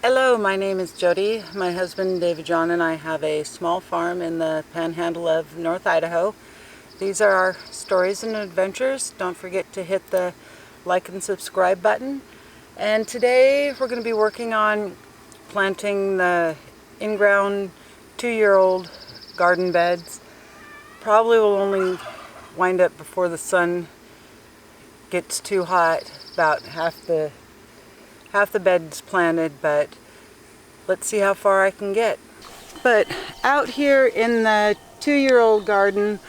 Hello, my name is Jody. My husband David John and I have a small farm in the panhandle of North Idaho. These are our stories and adventures. Don't forget to hit the like and subscribe button. And today we're going to be working on planting the in-ground 2-year-old garden beds. Probably will only wind up before the sun gets too hot, about half the bed's planted, but let's see how far I can get. But out here in the 2-year-old garden,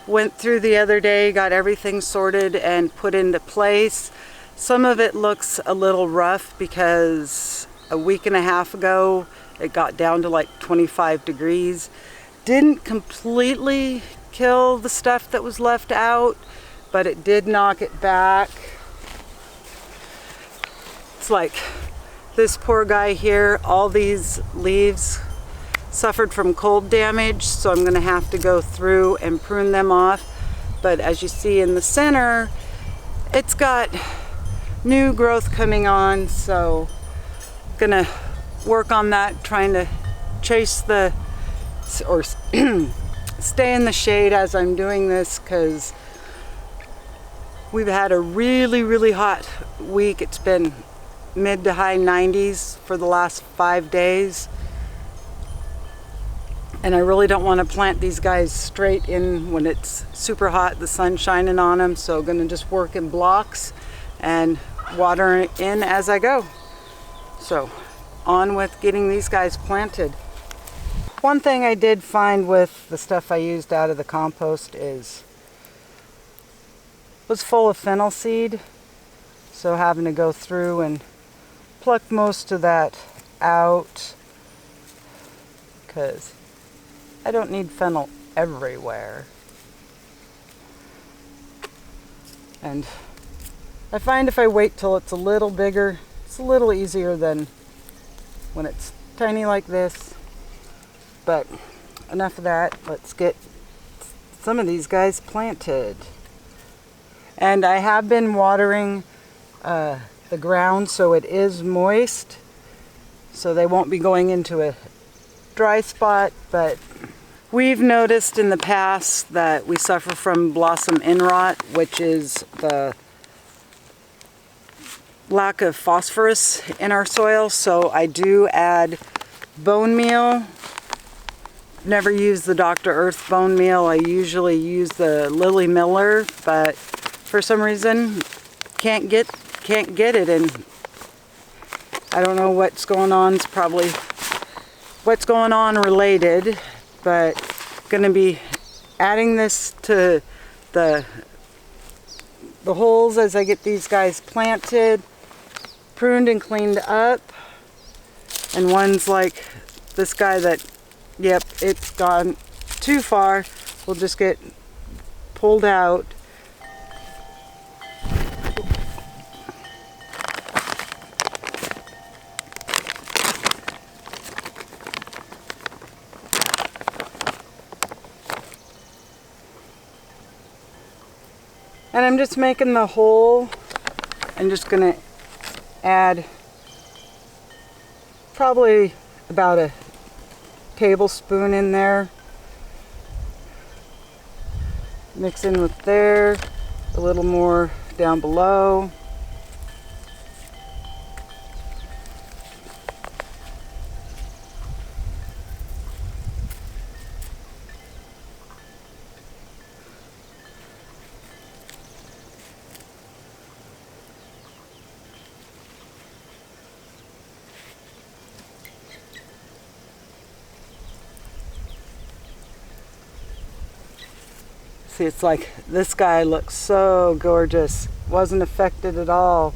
went through the other day, got everything sorted and put into place. Some of it looks a little rough because a week and a half ago it got down to like 25 degrees. Didn't completely kill the stuff that was left out, but it did knock it back. It's like this poor guy here, all these leaves suffered from cold damage, so I'm going to have to go through and prune them off. But as you see in the center, it's got new growth coming on, so I'm going to work on that, trying to chase the, or stay in the shade as I'm doing this, because we've had a really hot week. It's been mid to high 90s for the last 5 days. And I really don't want to plant these guys straight in when it's super hot, the sun shining on them. So I'm going to just work in blocks and water in as I go. So on with getting these guys planted. One thing I did find with the stuff I used out of the compost was full of fennel seed. So having to go through and pluck most of that out, because I don't need fennel everywhere. And I find if I wait till it's a little bigger, it's a little easier than when it's tiny like this. But enough of that. Let's get some of these guys planted. And I have been watering the ground so it is moist, so they won't be going into a dry spot. But we've noticed in the past that we suffer from blossom end rot, which is the lack of phosphorus in our soil. So I do add bone meal. Never use the Dr. Earth bone meal. I usually use the Lily Miller, but for some reason can't get it, and I don't know what's going on. It's probably what's going on related, but gonna be adding this to the holes as I get these guys planted, pruned and cleaned up. And one's like this guy that, yep, it's gone too far, will just get pulled out. And I'm just making the hole. I'm just gonna add probably about a tablespoon in there. Mix in with there, a little more down below. See, it's like this guy looks so gorgeous. Wasn't affected at all.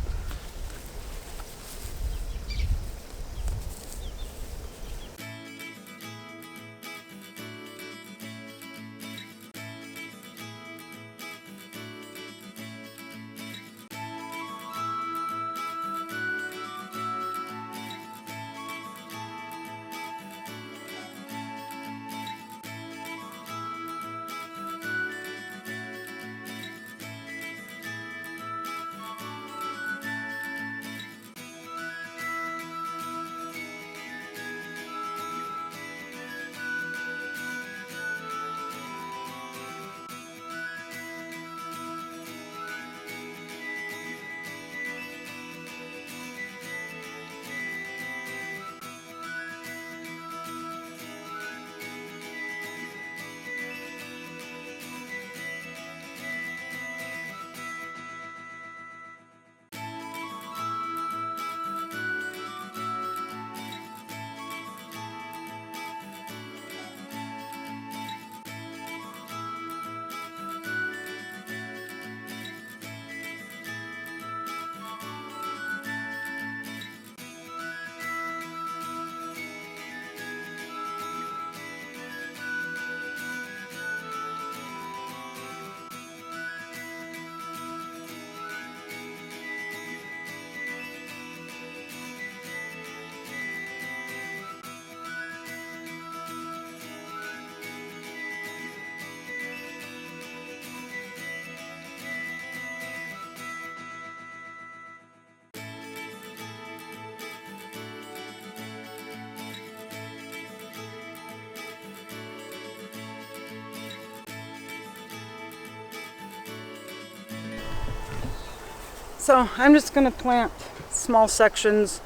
So I'm just going to plant small sections,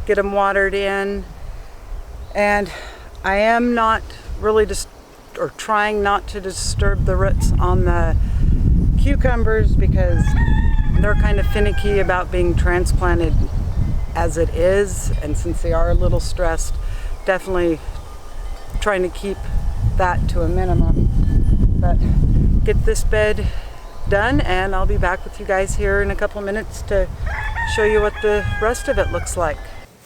get them watered in, and I am not really trying not to disturb the roots on the cucumbers because they're kind of finicky about being transplanted as it is, and since they are a little stressed, definitely trying to keep that to a minimum. But get this bed done and I'll be back with you guys here in a couple minutes to show you what the rest of it looks like.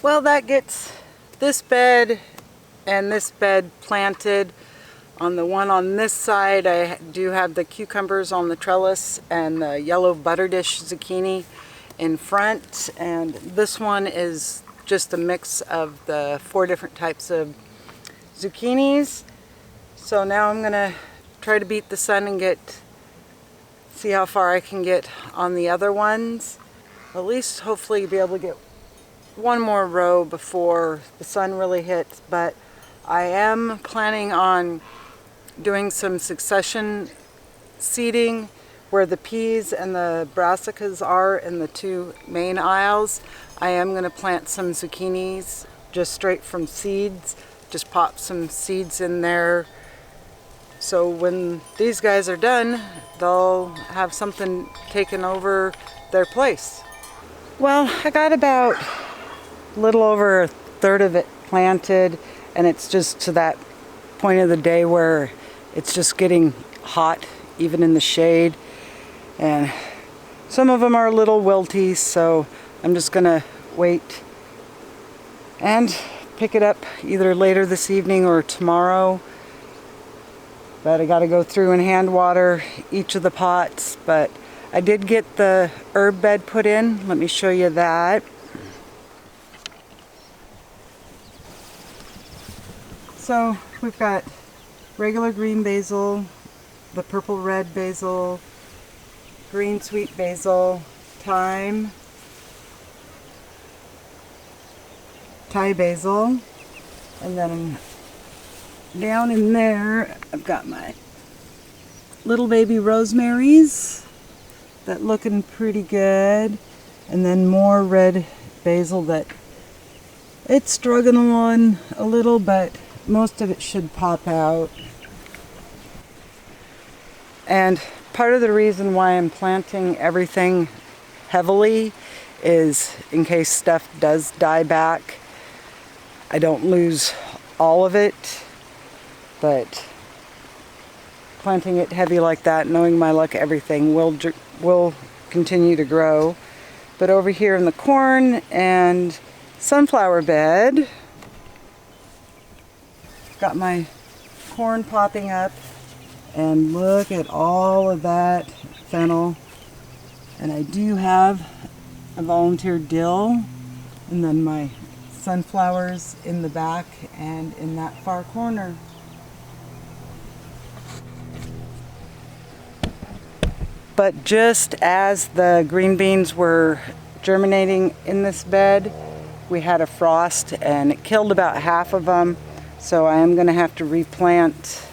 Well, that gets this bed and this bed planted. On the one on this side, I do have the cucumbers on the trellis and the yellow butter dish zucchini in front, and this one is just a mix of the 4 different types of zucchinis. So now I'm gonna try to beat the sun and see how far I can get on the other ones. At least hopefully be able to get one more row before the sun really hits, but I am planning on doing some succession seeding where the peas and the brassicas are in the 2 main aisles. I am going to plant some zucchinis just straight from seeds, just pop some seeds in there. So when these guys are done, they'll have something taken over their place. Well, I got about a little over 1/3 of it planted, and it's just to that point of the day where it's just getting hot, even in the shade. And some of them are a little wilty, so I'm just gonna wait and pick it up either later this evening or tomorrow. But I gotta go through and hand water each of the pots. But I did get the herb bed put in. Let me show you that. So we've got regular green basil, the purple red basil, green sweet basil, thyme, Thai basil, and then down in there I've got my little baby rosemaries that looking pretty good, and then more red basil that it's struggling on a little, but most of it should pop out. And part of the reason why I'm planting everything heavily is in case stuff does die back, I don't lose all of it. But planting it heavy like that, knowing my luck, everything will continue to grow. But over here in the corn and sunflower bed, got my corn popping up, and look at all of that fennel. And I do have a volunteer dill, and then my sunflowers in the back and in that far corner. But just as the green beans were germinating in this bed, we had a frost and it killed about half of them. So I am going to have to replant,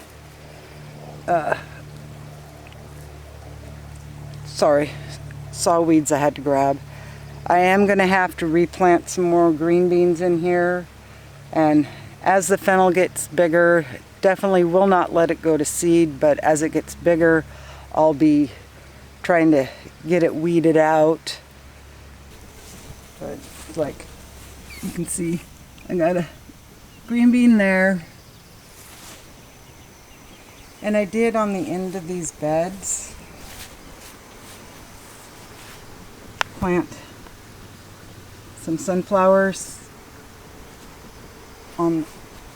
sorry, saw weeds I had to grab. I am going to have to replant some more green beans in here. And as the fennel gets bigger, definitely will not let it go to seed, but as it gets bigger, I'll be trying to get it weeded out. But like you can see, I got a green bean there. And I did on the end of these beds plant some sunflowers on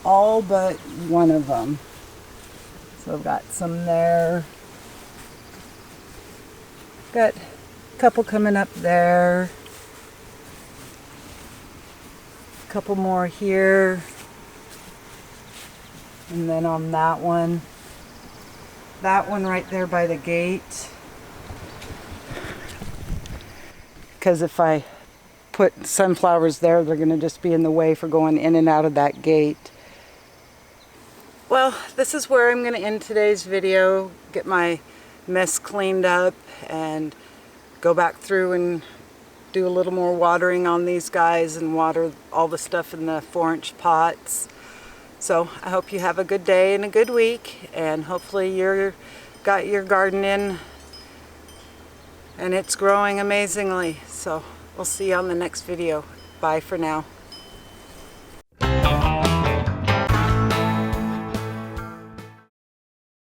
all but one of them. So I've got some there. Got a couple coming up there. A couple more here. And then on that one right there by the gate. Because if I put sunflowers there, they're going to just be in the way for going in and out of that gate. Well, this is where I'm going to end today's video. Get my mess cleaned up and go back through and do a little more watering on these guys and water all the stuff in the 4-inch pots. So I hope you have a good day and a good week, and hopefully you're got your garden in and it's growing amazingly. So we'll see you on the next video. Bye for now.